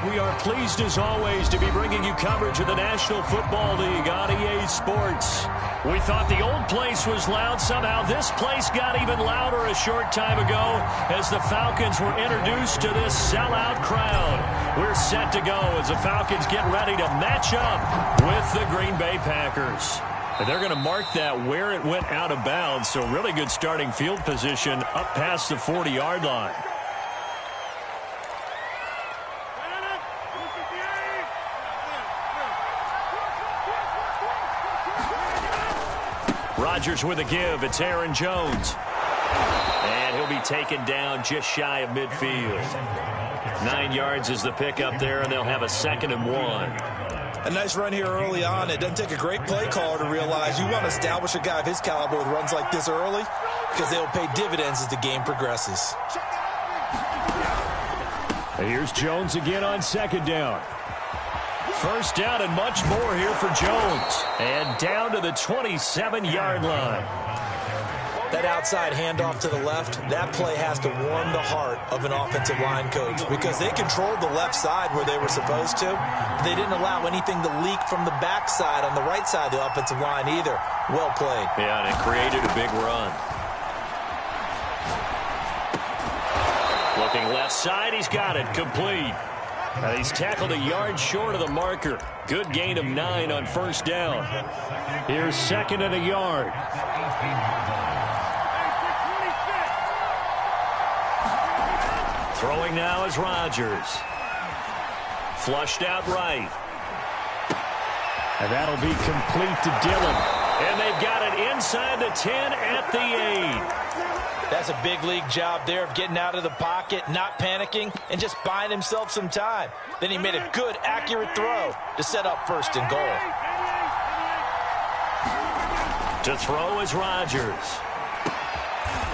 We are pleased as always to be bringing you coverage of the National Football League on EA Sports. We thought the old place was loud. Somehow this place got even louder a short time ago as the Falcons were introduced to this sellout crowd. We're set to go as the Falcons get ready to match up with the Green Bay Packers. And they're going to mark that where it went out of bounds, so really good starting field position up past the 40-yard line. Rodgers with a give. It's Aaron Jones. And he'll be taken down just shy of midfield. 9 yards is the pickup there, and they'll have a 2nd and 1. A nice run here early on. It doesn't take a great play caller to realize you want to establish a guy of his caliber with runs like this early because they'll pay dividends as the game progresses. And here's Jones again on 2nd down. 1st down and much more here for Jones. And down to the 27-yard line. That outside handoff to the left, that play has to warm the heart of an offensive line coach because they controlled the left side where they were supposed to. They didn't allow anything to leak from the backside on the right side of the offensive line either. Well played. Yeah, and it created a big run. Looking left side, he's got it. Complete. Now he's tackled a yard short of the marker. Good gain of 9 on 1st down. Here's 2nd and a yard. Throwing now is Rodgers. Flushed out right. And that'll be complete to Dillon. And they've got it inside the 10 at the 8. That's a big league job there of getting out of the pocket, not panicking, and just buying himself some time. Then he made a good, accurate throw to set up 1st and goal. To throw is Rodgers.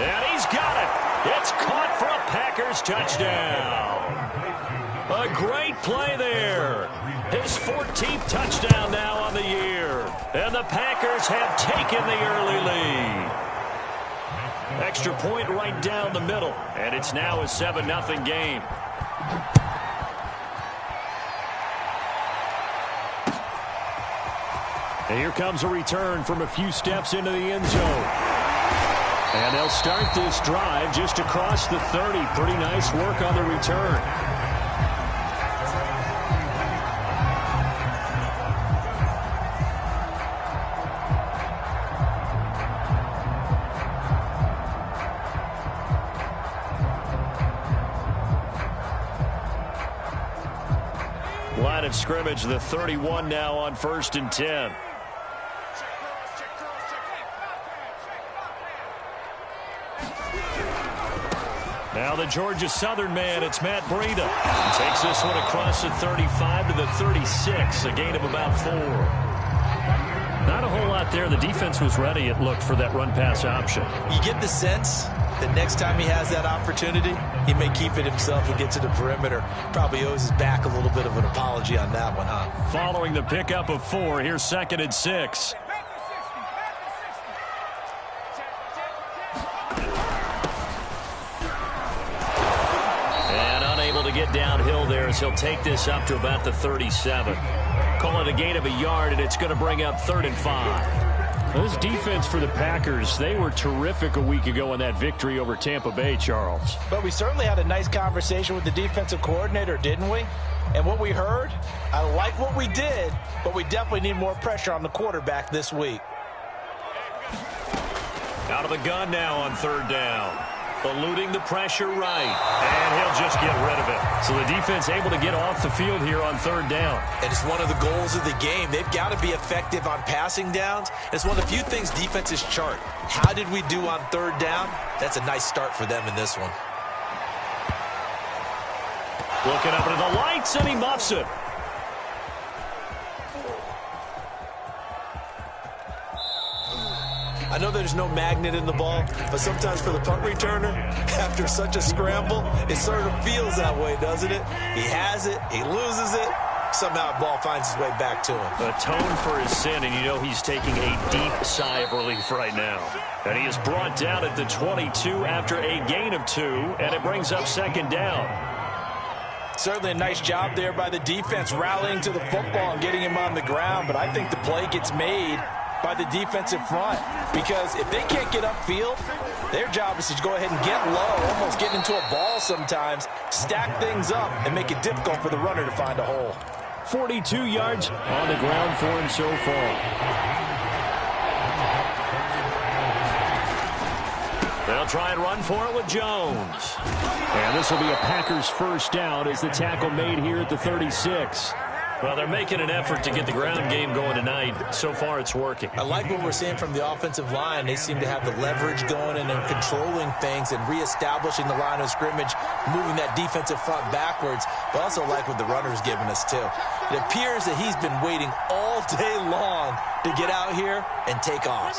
And he's got it. It's caught for a Packers touchdown. A great play there. His 14th touchdown now on the year. And the Packers have taken the early lead. Extra point right down the middle. And it's now a 7-0 game. And here comes a return from a few steps into the end zone. And they'll start this drive just across the 30. Pretty nice work on the return. Line of scrimmage, the 31 now on 1st and 10. Now the Georgia Southern man, it's Matt Breida. He takes this one across the 35 to the 36, a gain of about 4. Not a whole lot there. The defense was ready, it looked, for that run-pass option. You get the sense that next time he has that opportunity, he may keep it himself and get to the perimeter. Probably owes his back a little bit of an apology on that one, huh? Following the pickup of 4, here's 2nd and 6. To get downhill there as he'll take this up to about the 37. Call it a gain of a yard, and it's going to bring up 3rd and 5. This defense for the Packers, they were terrific a week ago in that victory over Tampa Bay, Charles. But we certainly had a nice conversation with the defensive coordinator, didn't we? And what we heard, I like what we did, but we definitely need more pressure on the quarterback this week. Out of the gun now on 3rd down. Eluding the pressure right. And he'll just get rid of it. So the defense able to get off the field here on 3rd down. And it's one of the goals of the game. They've got to be effective on passing downs. It's one of the few things defenses chart. How did we do on 3rd down? That's a nice start for them in this one. Looking up into the lights, and he muffs it. I know there's no magnet in the ball, but sometimes for the punt returner, after such a scramble, it sort of feels that way, doesn't it? He has it, he loses it, somehow the ball finds its way back to him. Atone for his sin, and you know he's taking a deep sigh of relief right now. And he is brought down at the 22 after a gain of 2, and it brings up 2nd down. Certainly a nice job there by the defense rallying to the football and getting him on the ground, but I think the play gets made by the defensive front, because if they can't get upfield, their job is to go ahead and get low, almost get into a ball sometimes, stack things up, and make it difficult for the runner to find a hole. 42 yards on the ground for him so far. They'll try and run for it with Jones. And this will be a Packers first down as the tackle made here at the 36. Well, they're making an effort to get the ground game going tonight. So far, it's working. I like what we're seeing from the offensive line. They seem to have the leverage going, and they're controlling things and reestablishing the line of scrimmage, moving that defensive front backwards. But also like what the runner's giving us, too. It appears that he's been waiting all day long to get out here and take off.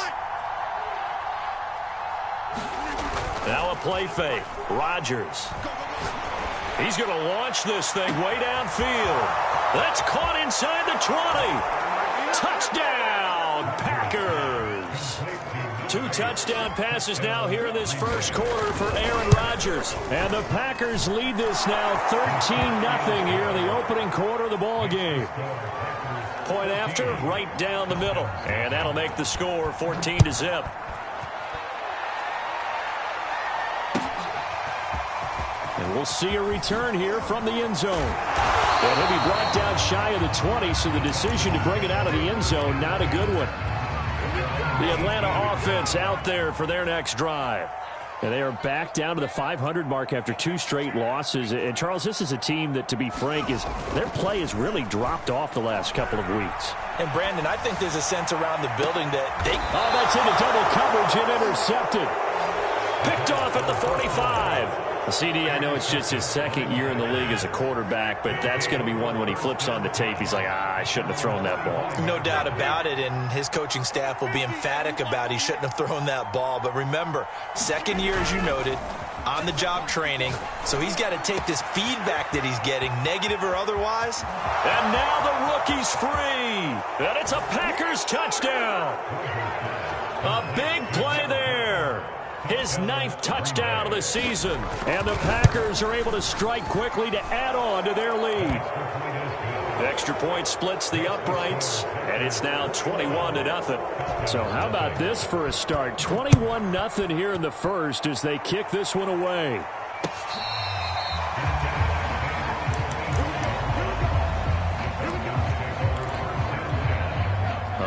Now a play fake. Rodgers. He's going to launch this thing way downfield. That's caught inside the 20. Touchdown, Packers. 2 touchdown passes now here in this first quarter for Aaron Rodgers. And the Packers lead this now 13-0 here in the opening quarter of the ball game. Point after, right down the middle. And that'll make the score 14-0. And we'll see a return here from the end zone. And he'll be brought down shy of the 20, so the decision to bring it out of the end zone, not a good one. The Atlanta offense out there for their next drive. And they are back down to the 500 mark after 2 straight losses. And, Charles, this is a team that, to be frank, their play has really dropped off the last couple of weeks. And, Brandon, I think there's a sense around the building that they... Oh, that's into double coverage and intercepted. Picked off at the 45. CD, I know it's just his second year in the league as a quarterback, but that's going to be one when he flips on the tape. He's like, I shouldn't have thrown that ball. No doubt about it, and his coaching staff will be emphatic about he shouldn't have thrown that ball. But remember, second year, as you noted, on-the-job training, so he's got to take this feedback that he's getting, negative or otherwise. And now the rookie's free, and it's a Packers touchdown. A big play there. His 9th touchdown of the season. And the Packers are able to strike quickly to add on to their lead. The extra point splits the uprights, and it's now 21-0. So how about this for a start? 21-0 here in the first as they kick this one away.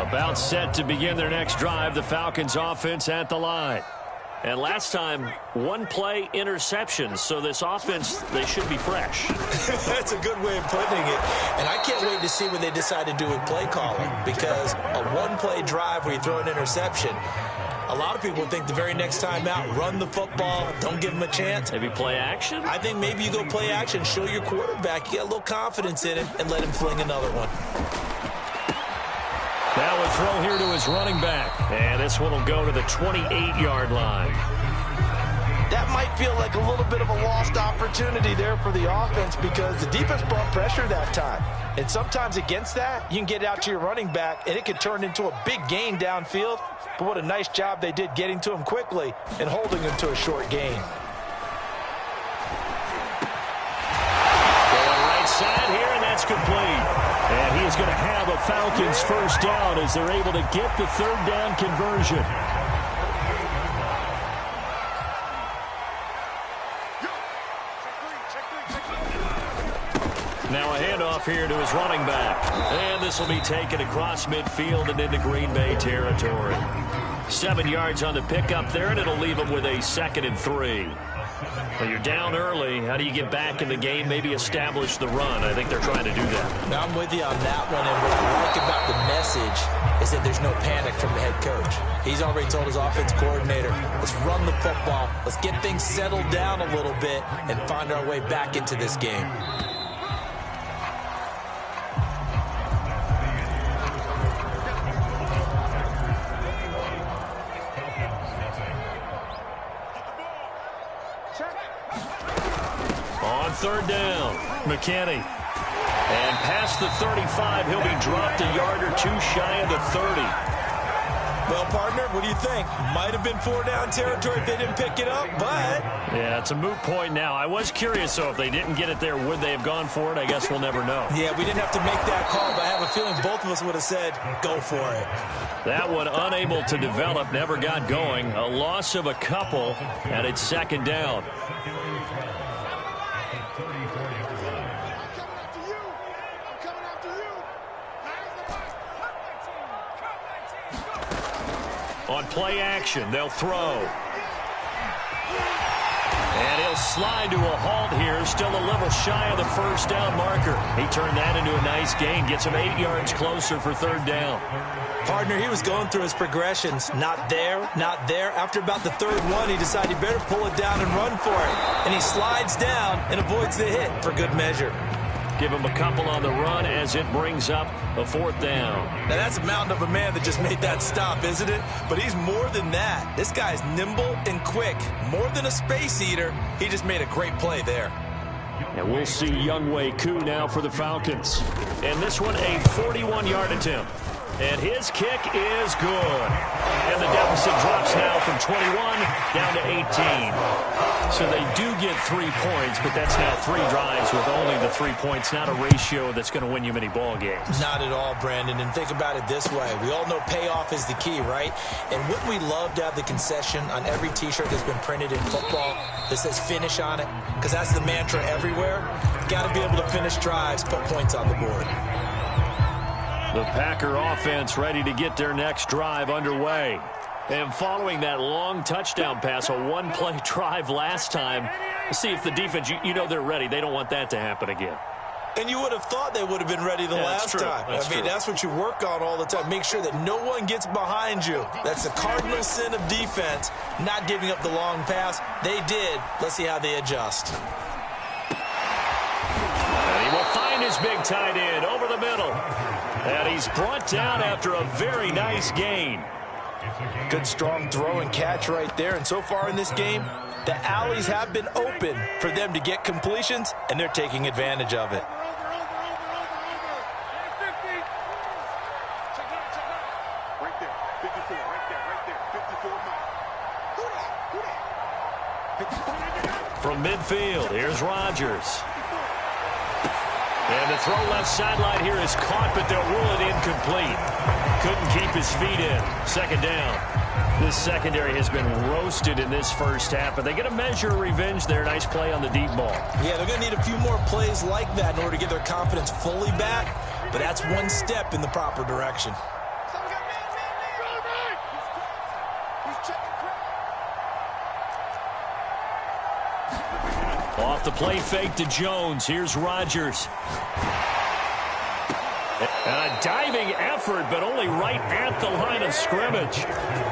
About set to begin their next drive, the Falcons offense at the line. And last time, 1 play interception. So this offense, they should be fresh. That's a good way of putting it. And I can't wait to see what they decide to do with play calling, because a 1-play drive where you throw an interception, a lot of people think the very next time out, run the football, don't give them a chance. Maybe play action? I think maybe you go play action, show your quarterback, you get a little confidence in him, and let him fling another one. Now a throw here to his running back. And this one will go to the 28-yard line. That might feel like a little bit of a lost opportunity there for the offense, because the defense brought pressure that time. And sometimes against that, you can get out to your running back, and it can turn into a big gain downfield. But what a nice job they did getting to him quickly and holding him to a short gain. Going right side here, and that's complete. And he is going to have a Falcons first down as they're able to get the 3rd down conversion. Now a handoff here to his running back. And this will be taken across midfield and into Green Bay territory. 7 yards on the pickup there, and it'll leave him with a 2nd and 3. Well, you're down early. How do you get back in the game, maybe establish the run? I think they're trying to do that. Now, I'm with you on that one, and what I like about the message is that there's no panic from the head coach. He's already told his offense coordinator, let's run the football, let's get things settled down a little bit and find our way back into this game. On 3rd down, McKinney. And past the 35, he'll be dropped a yard or 2 shy of the 30. Well, partner, what do you think? Might have been 4-down territory if they didn't pick it up, but... Yeah, it's a moot point now. I was curious, so if they didn't get it there, would they have gone for it? I guess we'll never know. Yeah, we didn't have to make that call, but I have a feeling both of us would have said, go for it. That one unable to develop, never got going. A loss of a couple, and it's 2nd down. On play action, they'll throw. And he'll slide to a halt here, still a little shy of the 1st down marker. He turned that into a nice gain, gets him 8 yards closer for 3rd down. Partner, he was going through his progressions. Not there, not there. After about the 3rd one, he decided he better pull it down and run for it. And he slides down and avoids the hit for good measure. Give him a couple on the run as it brings up a 4th down. Now, that's a mountain of a man that just made that stop, isn't it? But he's more than that. This guy's nimble and quick. More than a space eater. He just made a great play there. And we'll see Younghoe Koo now for the Falcons. And this one, a 41-yard attempt. And his kick is good. And the deficit drops now from 21 down to 18. So they do get 3 points, but that's now 3 drives with only the 3 points. Not a ratio that's going to win you many ball games. Not at all, Brandon. And think about it this way. We all know payoff is the key, right? And wouldn't we love to have the concession on every T-shirt that's been printed in football that says finish on it? Because that's the mantra everywhere. Got to be able to finish drives, put points on the board. The Packer offense ready to get their next drive underway. And following that long touchdown pass, a one-play drive last time, we'll see if the defense, you know they're ready. They don't want that to happen again. And you would have thought they would have been ready the last time. I mean, that's what you work on all the time. Make sure that no one gets behind you. That's the cardinal sin of defense, not giving up the long pass. They did. Let's see how they adjust. And he will find his big tight end over the middle. And he's brought down after a very nice gain. Good, strong throw and catch right there. And so far in this game, the alleys have been open for them to get completions, and they're taking advantage of it. From midfield, here's Rodgers. And the throw left sideline here is caught, but they'll rule it incomplete. Couldn't keep his feet in. 2nd down. This secondary has been roasted in this first half, but they get a measure of revenge there. Nice play on the deep ball. Yeah, they're going to need a few more plays like that in order to get their confidence fully back, but that's one step in the proper direction. Off the play fake to Jones. Here's Rodgers. And a diving effort, but only right at the line of scrimmage.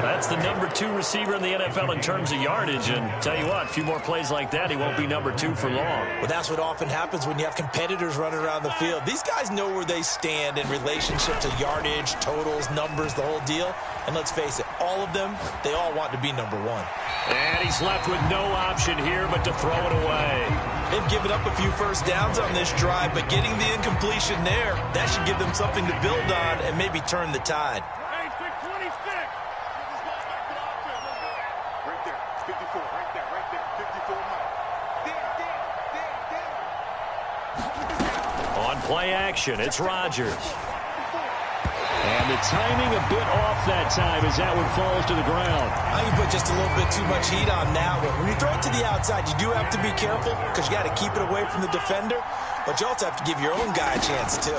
That's the number 2 receiver in the NFL in terms of yardage. And tell you what, a few more plays like that, he won't be number 2 for long. Well, that's what often happens when you have competitors running around the field. These guys know where they stand in relationship to yardage, totals, numbers, the whole deal. And let's face it, all of them, they all want to be number 1. And he's left with no option here but to throw it away. They've given up a few first downs on this drive, but getting the incompletion there, that should give them something to build on and maybe turn the tide. Hey, 26. Right there, 54, right there, 54. On play action, it's Rodgers. And the timing a bit off that time as that one falls to the ground. I can put just a little bit too much heat on that one. When you throw it to the outside, you do have to be careful because you got to keep it away from the defender, but you also have to give your own guy a chance too.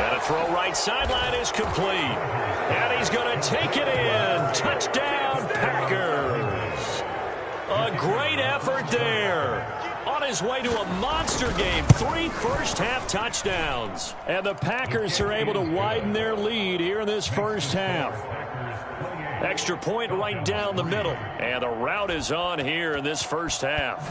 And a throw right sideline is complete. And he's going to take it in. Touchdown, Packers. A great effort there. On his way to a monster game, 3 first-half touchdowns. And the Packers are able to widen their lead here in this first half. Extra point right down the middle. And the route is on here in this first half.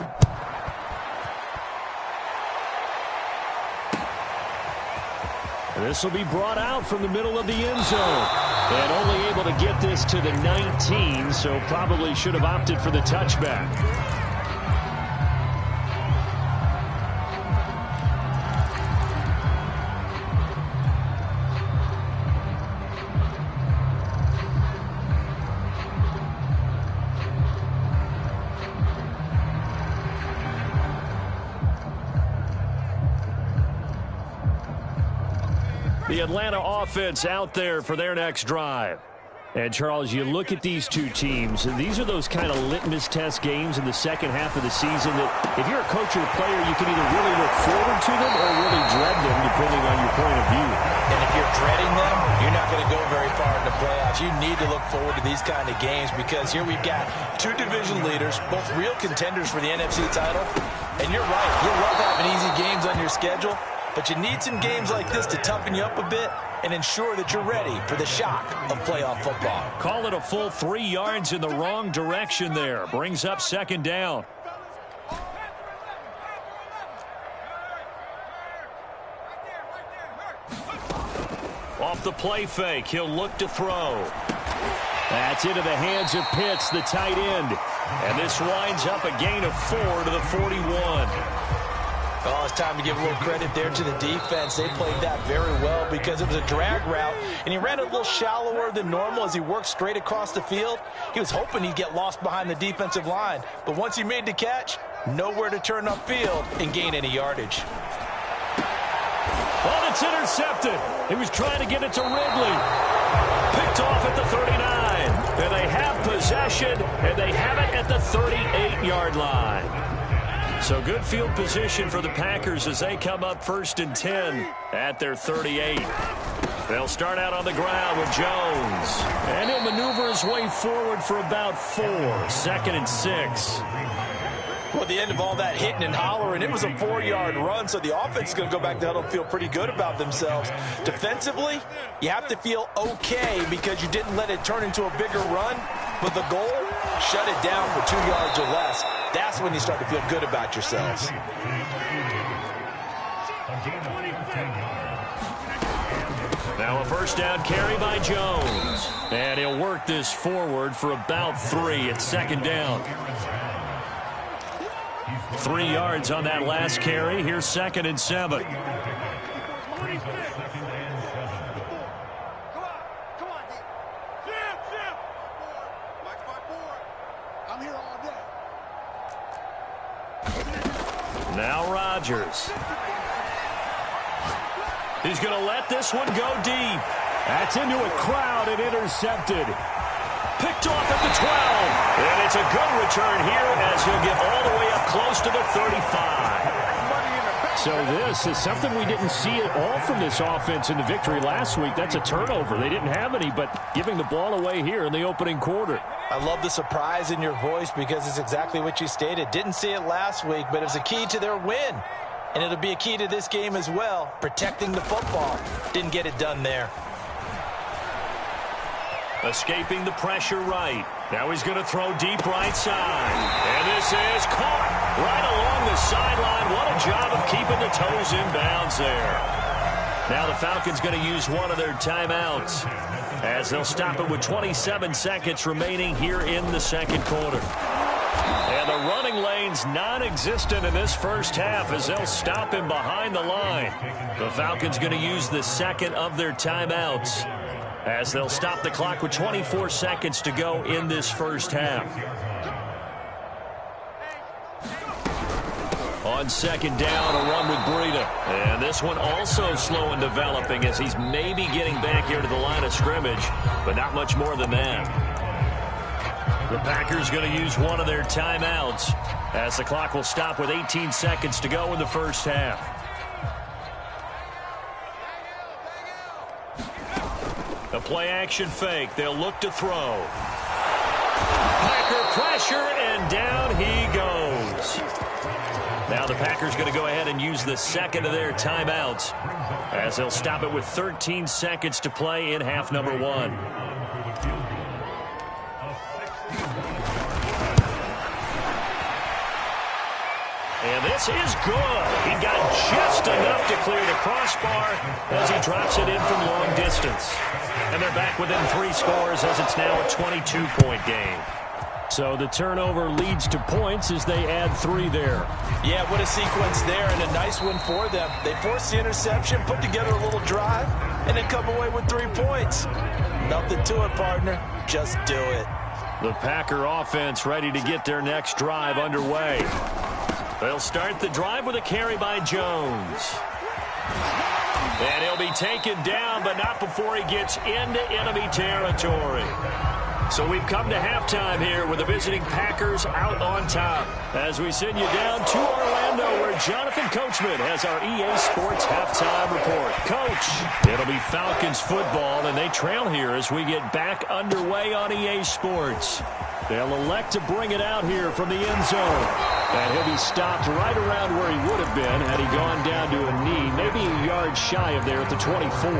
And this will be brought out from the middle of the end zone. And only able to get this to the 19, so probably should have opted for the touchback. The Atlanta offense out there for their next drive. And, Charles, you look at these two teams, and these are those kind of litmus test games in the second half of the season that if you're a coach or a player, you can either really look forward to them or really dread them, depending on your point of view. And if you're dreading them, you're not going to go very far in the playoffs. You need to look forward to these kind of games because here we've got two division leaders, both real contenders for the NFC title. And you're right, you'll love having easy games on your schedule, but you need some games like this to toughen you up a bit and ensure that you're ready for the shock of playoff football. Call it a full 3 yards in the wrong direction there. Brings up second down. Off the play fake, he'll look to throw. That's into the hands of Pitts, the tight end. And this winds up a gain of 4 to the 41. Oh, it's time to give a little credit there to the defense. They played that very well because it was a drag route, and he ran a little shallower than normal as he worked straight across the field. He was hoping he'd get lost behind the defensive line, but once he made the catch, nowhere to turn upfield and gain any yardage. Oh, it's intercepted. He was trying to get it to Ridley. Picked off at the 39. And they have possession, and they have it at the 38-yard line. So good field position for the Packers as they come up 1st and 10 at their 38. They'll start out on the ground with Jones. And he'll maneuver his way forward for about 4. 2nd and 6. Well, at the end of all that hitting and hollering, it was a 4-yard run, so the offense is going to go back to huddle and feel pretty good about themselves. Defensively, you have to feel okay because you didn't let it turn into a bigger run, but the goal, shut it down for 2 yards or less. That's when you start to feel good about yourselves. Now a first down carry by Jones. And he'll work this forward for about 3 at 2nd down. 3 yards on that last carry. Here's 2nd and 7. Come on, Jim. Watch my board. I'm here all day. Now Rodgers. He's going to let this one go deep. That's into a crowd and intercepted. Picked off at the 12. And it's a good return here as he'll get all the way up close to the 35. So this is something we didn't see at all from this offense in the victory last week. That's a turnover. They didn't have any, but giving the ball away here in the opening quarter. I love the surprise in your voice because it's exactly what you stated. Didn't see it last week, but it was a key to their win. And it'll be a key to this game as well, protecting the football. Didn't get it done there. Escaping the pressure right. Now he's going to throw deep right side. And this is caught right along the sideline. What a job of keeping the toes in bounds there. Now the Falcons going to use one of their timeouts as they'll stop it with 27 seconds remaining here in the second quarter. And the running lane's non-existent in this first half as they'll stop him behind the line. The Falcons going to use the second of their timeouts as they'll stop the clock with 24 seconds to go in this first half. On 2nd down, a run with Breida. And this one also slow in developing as he's maybe getting back here to the line of scrimmage, but not much more than that. The Packers going to use one of their timeouts as the clock will stop with 18 seconds to go in the first half. A play-action fake. They'll look to throw. Packer pressure, and down he goes. Now the Packers going to go ahead and use the second of their timeouts as they'll stop it with 13 seconds to play in half number 1. And this is good. He got just enough to clear the crossbar as he drops it in from long distance. And they're back within 3 scores as it's now a 22-point game. So the turnover leads to points as they add 3 there. Yeah, what a sequence there, and a nice one for them. They forced the interception, put together a little drive, and then come away with 3 points. Nothing to it, partner. Just do it. The Packer offense ready to get their next drive underway. They'll start the drive with a carry by Jones. And he'll be taken down, but not before he gets into enemy territory. So we've come to halftime here with the visiting Packers out on top. As we send you down to Orlando, where Jonathan Coachman has our EA Sports halftime report. Coach, it'll be Falcons football, and they trail here as we get back underway on EA Sports. They'll elect to bring it out here from the end zone. And he'll be stopped right around where he would have been had he gone down to a knee, maybe a yard shy of there at the 24.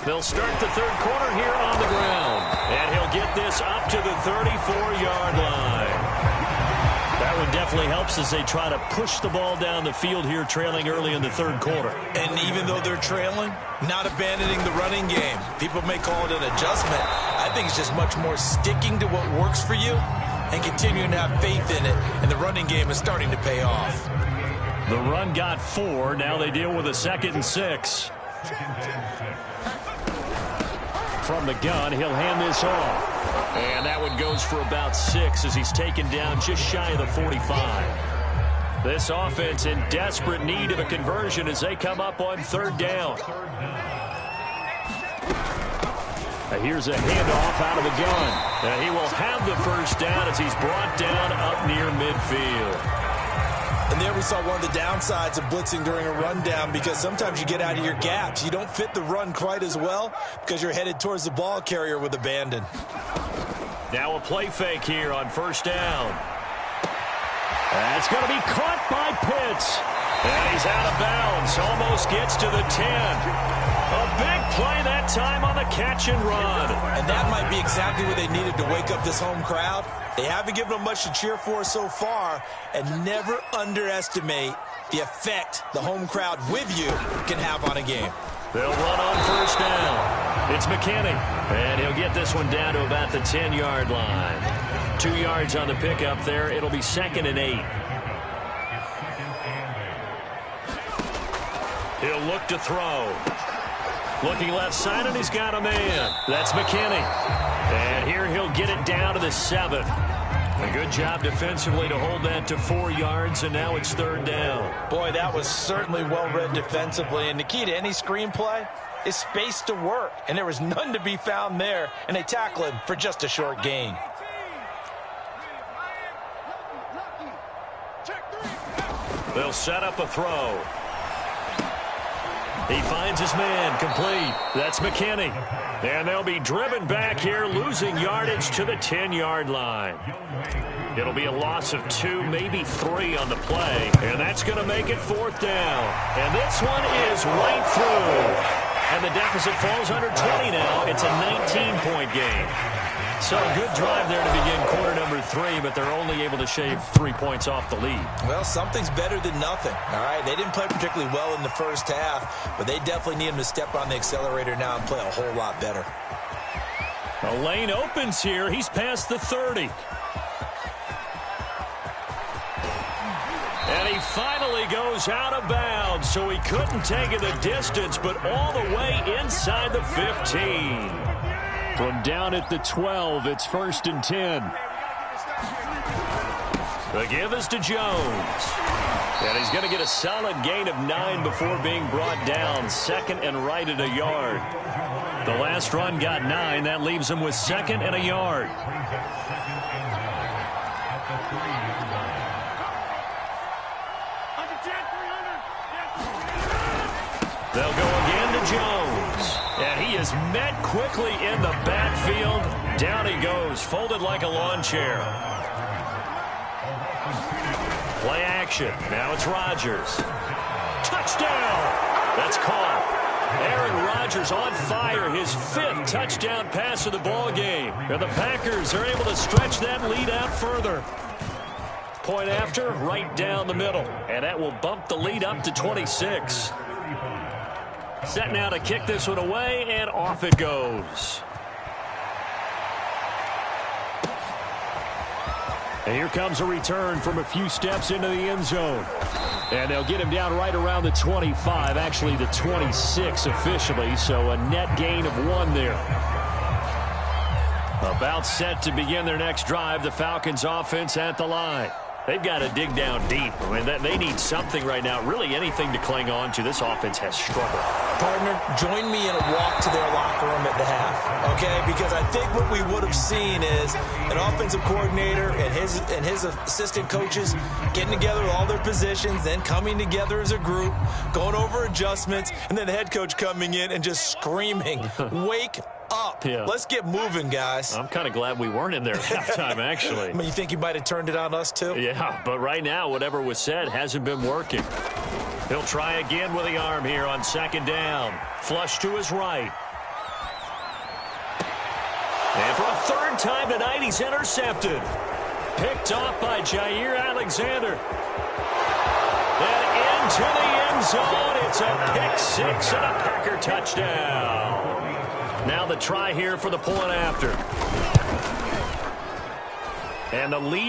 They'll start the third quarter here on the ground. And he'll get this up to the 34-yard line. That one definitely helps as they try to push the ball down the field here, trailing early in the third quarter. And even though they're trailing, not abandoning the running game. People may call it an adjustment. I think it's just much more sticking to what works for you and continuing to have faith in it. And the running game is starting to pay off. The run got 4. Now they deal with a 2nd and 6. From the gun, he'll hand this off. And that one goes for about 6 as he's taken down just shy of the 45. This offense in desperate need of a conversion as they come up on third down. Here's a handoff out of the gun. And he will have the first down as he's brought down up near midfield. And there we saw one of the downsides of blitzing during a rundown, because sometimes you get out of your gaps. You don't fit the run quite as well because you're headed towards the ball carrier with abandon. Now a play fake here on first down. That's going to be caught by Pitts. And he's out of bounds. Almost gets to the 10. A big play that time on the catch and run. And that might be exactly what they needed to wake up this home crowd. They haven't given them much to cheer for so far, and never underestimate the effect the home crowd with you can have on a game. They'll run on first down. It's McKinney, and he'll get this one down to about the 10-yard line. 2 yards on the pickup there. It'll be 2nd and 8. He'll look to throw. Looking left side, and he's got a man. That's McKinney. And here he'll get it down to the 7. A good job defensively to hold that to 4 yards, and now it's third down. Boy, that was certainly well read defensively. And the key to any screenplay is space to work. And there was none to be found there, and they tackle him for just a short gain. They'll set up a throw. He finds his man, complete. That's McKinney. And they'll be driven back here, losing yardage to the 10-yard line. It'll be a loss of 2, maybe 3 on the play. And that's going to make it fourth down. And this one is right through. And the deficit falls under 20 now. It's a 19-point game. So a good drive there to begin quarter number 3, but they're only able to shave 3 points off the lead. Well, something's better than nothing, all right? They didn't play particularly well in the first half, but they definitely need him to step on the accelerator now and play a whole lot better. A lane opens here. He's past the 30. And he finally goes out of bounds, so he couldn't take it the distance, but all the way inside the 15. From down at the 12, it's 1st and 10. The give is to Jones. And he's going to get a solid gain of 9 before being brought down. 2nd and right at a yard. The last run got 9. That leaves him with 2nd and a yard. They'll go again to Jones. And he is met quickly in the backfield. Down he goes, folded like a lawn chair. Play action. Now it's Rodgers. Touchdown! That's caught. Aaron Rodgers on fire. His 5th touchdown pass of the ball game. And the Packers are able to stretch that lead out further. Point after, right down the middle. And that will bump the lead up to 26. Set now to kick this one away, and off it goes. And here comes a return from a few steps into the end zone. And they'll get him down right around the 25, actually the 26 officially, so a net gain of 1 there. About set to begin their next drive, the Falcons offense at the line. They've got to dig down deep. I mean, they need something right now, really anything to cling on to. This offense has struggled. Partner, join me in a walk to their locker room at the half, okay? Because I think what we would have seen is an offensive coordinator and his assistant coaches getting together with all their positions, then coming together as a group, going over adjustments, and then the head coach coming in and just screaming, wake up. Yeah. Let's get moving, guys. I'm kind of glad we weren't in there at halftime, actually. I mean, you think he might have turned it on us, too? Yeah, but right now, whatever was said hasn't been working. He'll try again with the arm here on second down. Flush to his right. And for a third time tonight, he's intercepted. Picked off by Jair Alexander. And into the end zone. It's a pick six and a Packer touchdown. Now the try here for the point after. And the lead.